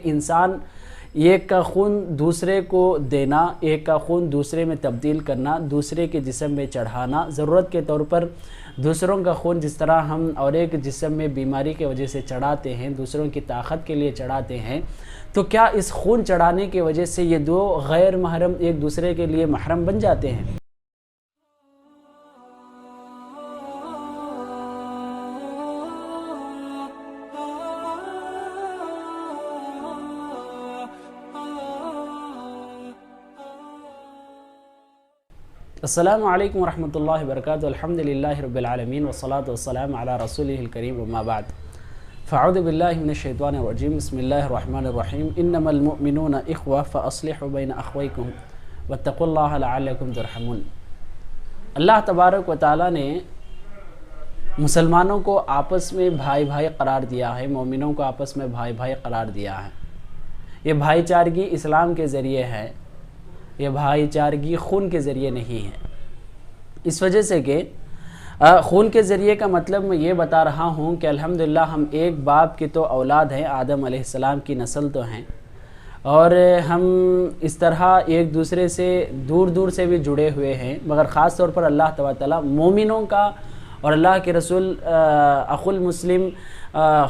انسان ایک کا خون دوسرے کو دینا، ایک کا خون دوسرے میں تبدیل کرنا، دوسرے کے جسم میں چڑھانا، ضرورت کے طور پر دوسروں کا خون جس طرح ہم اور ایک جسم میں بیماری کی وجہ سے چڑھاتے ہیں، دوسروں کی طاقت کے لیے چڑھاتے ہیں، تو کیا اس خون چڑھانے کی وجہ سے یہ دو غیر محرم ایک دوسرے کے لیے محرم بن جاتے ہیں؟ السلام علیکم ورحمۃ اللہ وبرکاتہ۔ الحمدللہ رب العالمین والصلاة والسلام علی رسولہ الکریم وما بعد، فاعوذ باللہ من الشیطان الرجیم، بسم اللہ الرحمن الرحیم، انما المؤمنون اخوہ فاصلحوا بین اخویکم واتقوا اللہ لعلکم ترحمون۔ اللہ تبارک و تعالیٰ نے مسلمانوں کو آپس میں بھائی بھائی قرار دیا ہے، مومنوں کو آپس میں بھائی بھائی قرار دیا ہے۔ یہ بھائی چارگی اسلام کے ذریعے ہے، یہ بھائی چارگی خون کے ذریعے نہیں ہے۔ اس وجہ سے کہ خون کے ذریعے کا مطلب میں یہ بتا رہا ہوں کہ الحمدللہ ہم ایک باپ کی تو اولاد ہیں، آدم علیہ السلام کی نسل تو ہیں، اور ہم اس طرح ایک دوسرے سے دور دور سے بھی جڑے ہوئے ہیں، مگر خاص طور پر اللہ تبارک تعالیٰ مومنوں کا اور اللہ کے رسول اخو المسلم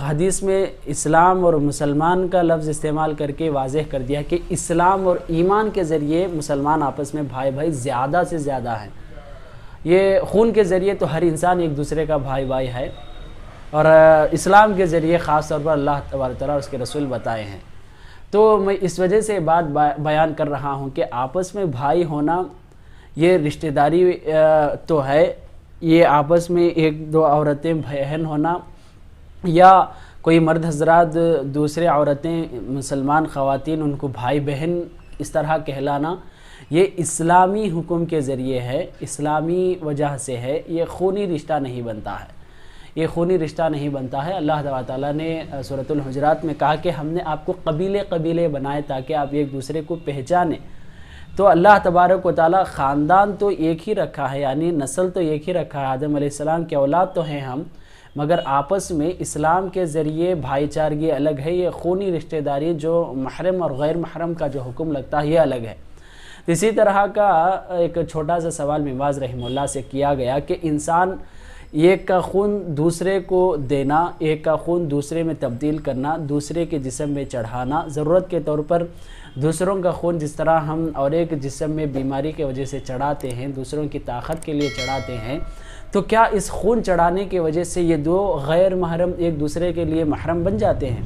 حدیث میں اسلام اور مسلمان کا لفظ استعمال کر کے واضح کر دیا کہ اسلام اور ایمان کے ذریعے مسلمان آپس میں بھائی بھائی زیادہ سے زیادہ ہیں۔ یہ خون کے ذریعے تو ہر انسان ایک دوسرے کا بھائی بھائی ہے، اور اسلام کے ذریعے خاص طور پر اللہ تبارک تعالیٰ اور اس کے رسول بتائے ہیں۔ تو میں اس وجہ سے بات بیان کر رہا ہوں کہ آپس میں بھائی ہونا یہ رشتہ داری تو ہے، یہ آپس میں ایک دو عورتیں بہن ہونا یا کوئی مرد حضرات دوسرے عورتیں مسلمان خواتین ان کو بھائی بہن اس طرح کہلانا، یہ اسلامی حکم کے ذریعے ہے، اسلامی وجہ سے ہے، یہ خونی رشتہ نہیں بنتا ہے، یہ خونی رشتہ نہیں بنتا ہے۔ اللہ تعالیٰ نے سورۃ الحجرات میں کہا کہ ہم نے آپ کو قبیلے قبیلے بنائے تاکہ آپ ایک دوسرے کو پہچانیں۔ تو اللہ تبارک و تعالیٰ خاندان تو ایک ہی رکھا ہے، یعنی نسل تو ایک ہی رکھا ہے، آدم علیہ السلام کے اولاد تو ہیں ہم، مگر آپس میں اسلام کے ذریعے بھائی چارگی الگ ہے، یہ خونی رشتہ داری جو محرم اور غیر محرم کا جو حکم لگتا ہے یہ الگ ہے۔ اسی طرح کا ایک چھوٹا سا سوال مواز رحمہ اللہ سے کیا گیا کہ انسان ایک کا خون دوسرے کو دینا، ایک کا خون دوسرے میں تبدیل کرنا، دوسرے کے جسم میں چڑھانا، ضرورت کے طور پر دوسروں کا خون جس طرح ہم اور ایک جسم میں بیماری کی وجہ سے چڑھاتے ہیں، دوسروں کی طاقت کے لیے چڑھاتے ہیں، تو کیا اس خون چڑھانے کی وجہ سے یہ دو غیر محرم ایک دوسرے کے لیے محرم بن جاتے ہیں؟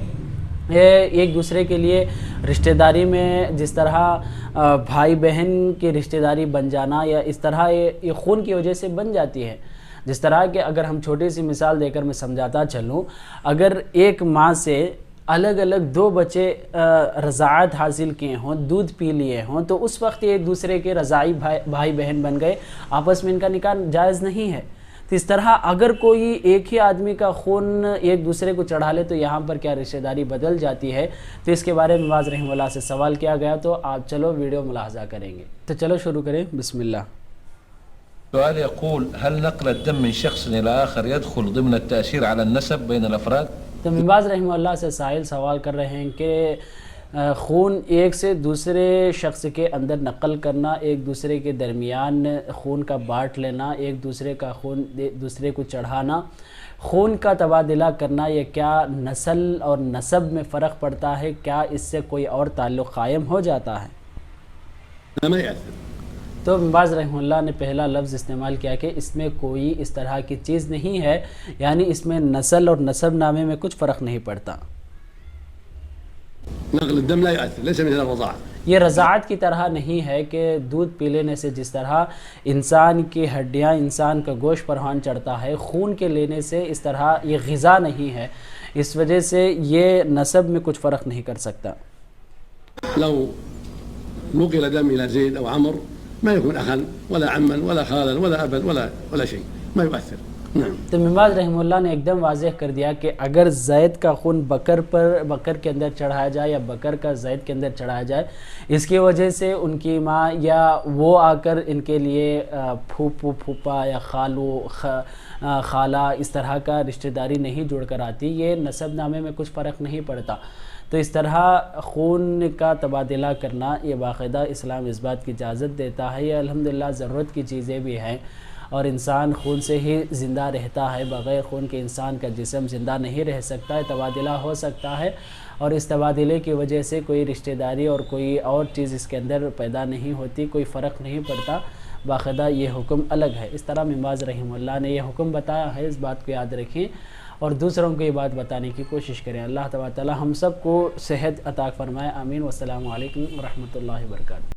ایک دوسرے کے لیے رشتہ داری میں جس طرح بھائی بہن کی رشتہ داری بن جانا یا اس طرح یہ خون کی وجہ سے بن جاتی ہے۔ جس طرح کہ اگر ہم چھوٹی سی مثال دے کر میں سمجھاتا چلوں، اگر ایک ماں سے الگ الگ دو بچے رضاعت حاصل کیے ہوں، دودھ پی لیے ہوں، تو اس وقت ایک دوسرے کے رضاعی بھائی بہن بن گئے، آپس میں ان کا نکاح جائز نہیں ہے۔ تو اس طرح اگر کوئی ایک ہی آدمی کا خون ایک دوسرے کو چڑھا لے تو یہاں پر کیا رشتہ داری بدل جاتی ہے؟ تو اس کے بارے میں مواز رحمہ اللہ سے سوال کیا گیا، تو آپ چلو ویڈیو ملاحظہ کریں گے۔ تو چلو شروع کریں، بسم اللہ۔ سؤال يقول: هل نقل الدم من شخص إلى آخر يدخل ضمن التأثير على النسب بين الأفراد؟ تو مواز رحمہ اللہ سے سائل سوال کر رہے ہیں کہ خون ایک سے دوسرے شخص کے اندر نقل کرنا، ایک دوسرے کے درمیان خون کا بانٹ لینا، ایک دوسرے کا خون دوسرے کو چڑھانا، خون کا تبادلہ کرنا، یہ کیا نسل اور نسب میں فرق پڑتا ہے؟ کیا اس سے کوئی اور تعلق قائم ہو جاتا ہے؟ تو مواز رحمہ اللہ نے پہلا لفظ استعمال کیا کہ اس میں کوئی اس طرح کی چیز نہیں ہے، یعنی اس میں نسل اور نسب نامے میں کچھ فرق نہیں پڑتا۔ نقل الدم لا يؤثر، ليس مثل الرضاعة۔ یہ رضاعت کی طرح نہیں ہے کہ دودھ پی لینے سے جس طرح انسان کی ہڈیاں، انسان کا گوشت پروان چڑھتا ہے، خون کے لینے سے اس طرح یہ غذا نہیں ہے، اس وجہ سے یہ نسب میں کچھ فرق نہیں کر سکتا۔ لو نقل دم إلى زيد أو عمر ما يكون أخا ولا عما ولا خالا ولا أبا ولا شيء، ما يؤثر۔ تو مواز رحمہ اللہ نے ایک دم واضح کر دیا کہ اگر زید کا خون بکر کے اندر چڑھایا جائے یا بکر کا زید کے اندر چڑھایا جائے، اس کی وجہ سے ان کی ماں یا وہ آ کر ان کے لیے پھوپھو پھوپھا یا خالو خالہ اس طرح کا رشتہ داری نہیں جوڑ کر آتی، یہ نسب نامے میں کچھ فرق نہیں پڑتا۔ تو اس طرح خون کا تبادلہ کرنا یہ باقاعدہ اسلام اس بات کی اجازت دیتا ہے، یہ الحمدللہ ضرورت کی چیزیں بھی ہیں، اور انسان خون سے ہی زندہ رہتا ہے، بغیر خون کے انسان کا جسم زندہ نہیں رہ سکتا ہے، تبادلہ ہو سکتا ہے، اور اس تبادلے کی وجہ سے کوئی رشتہ داری اور کوئی اور چیز اس کے اندر پیدا نہیں ہوتی، کوئی فرق نہیں پڑتا، باقاعدہ یہ حکم الگ ہے۔ اس طرح ابن باز رحمہ اللہ نے یہ حکم بتایا ہے، اس بات کو یاد رکھیں اور دوسروں کو یہ بات بتانے کی کوشش کریں۔ اللہ تبارک و تعالی ہم سب کو صحت عطا فرمائے، آمین۔ والسلام علیکم ورحمۃ اللہ وبرکاتہ۔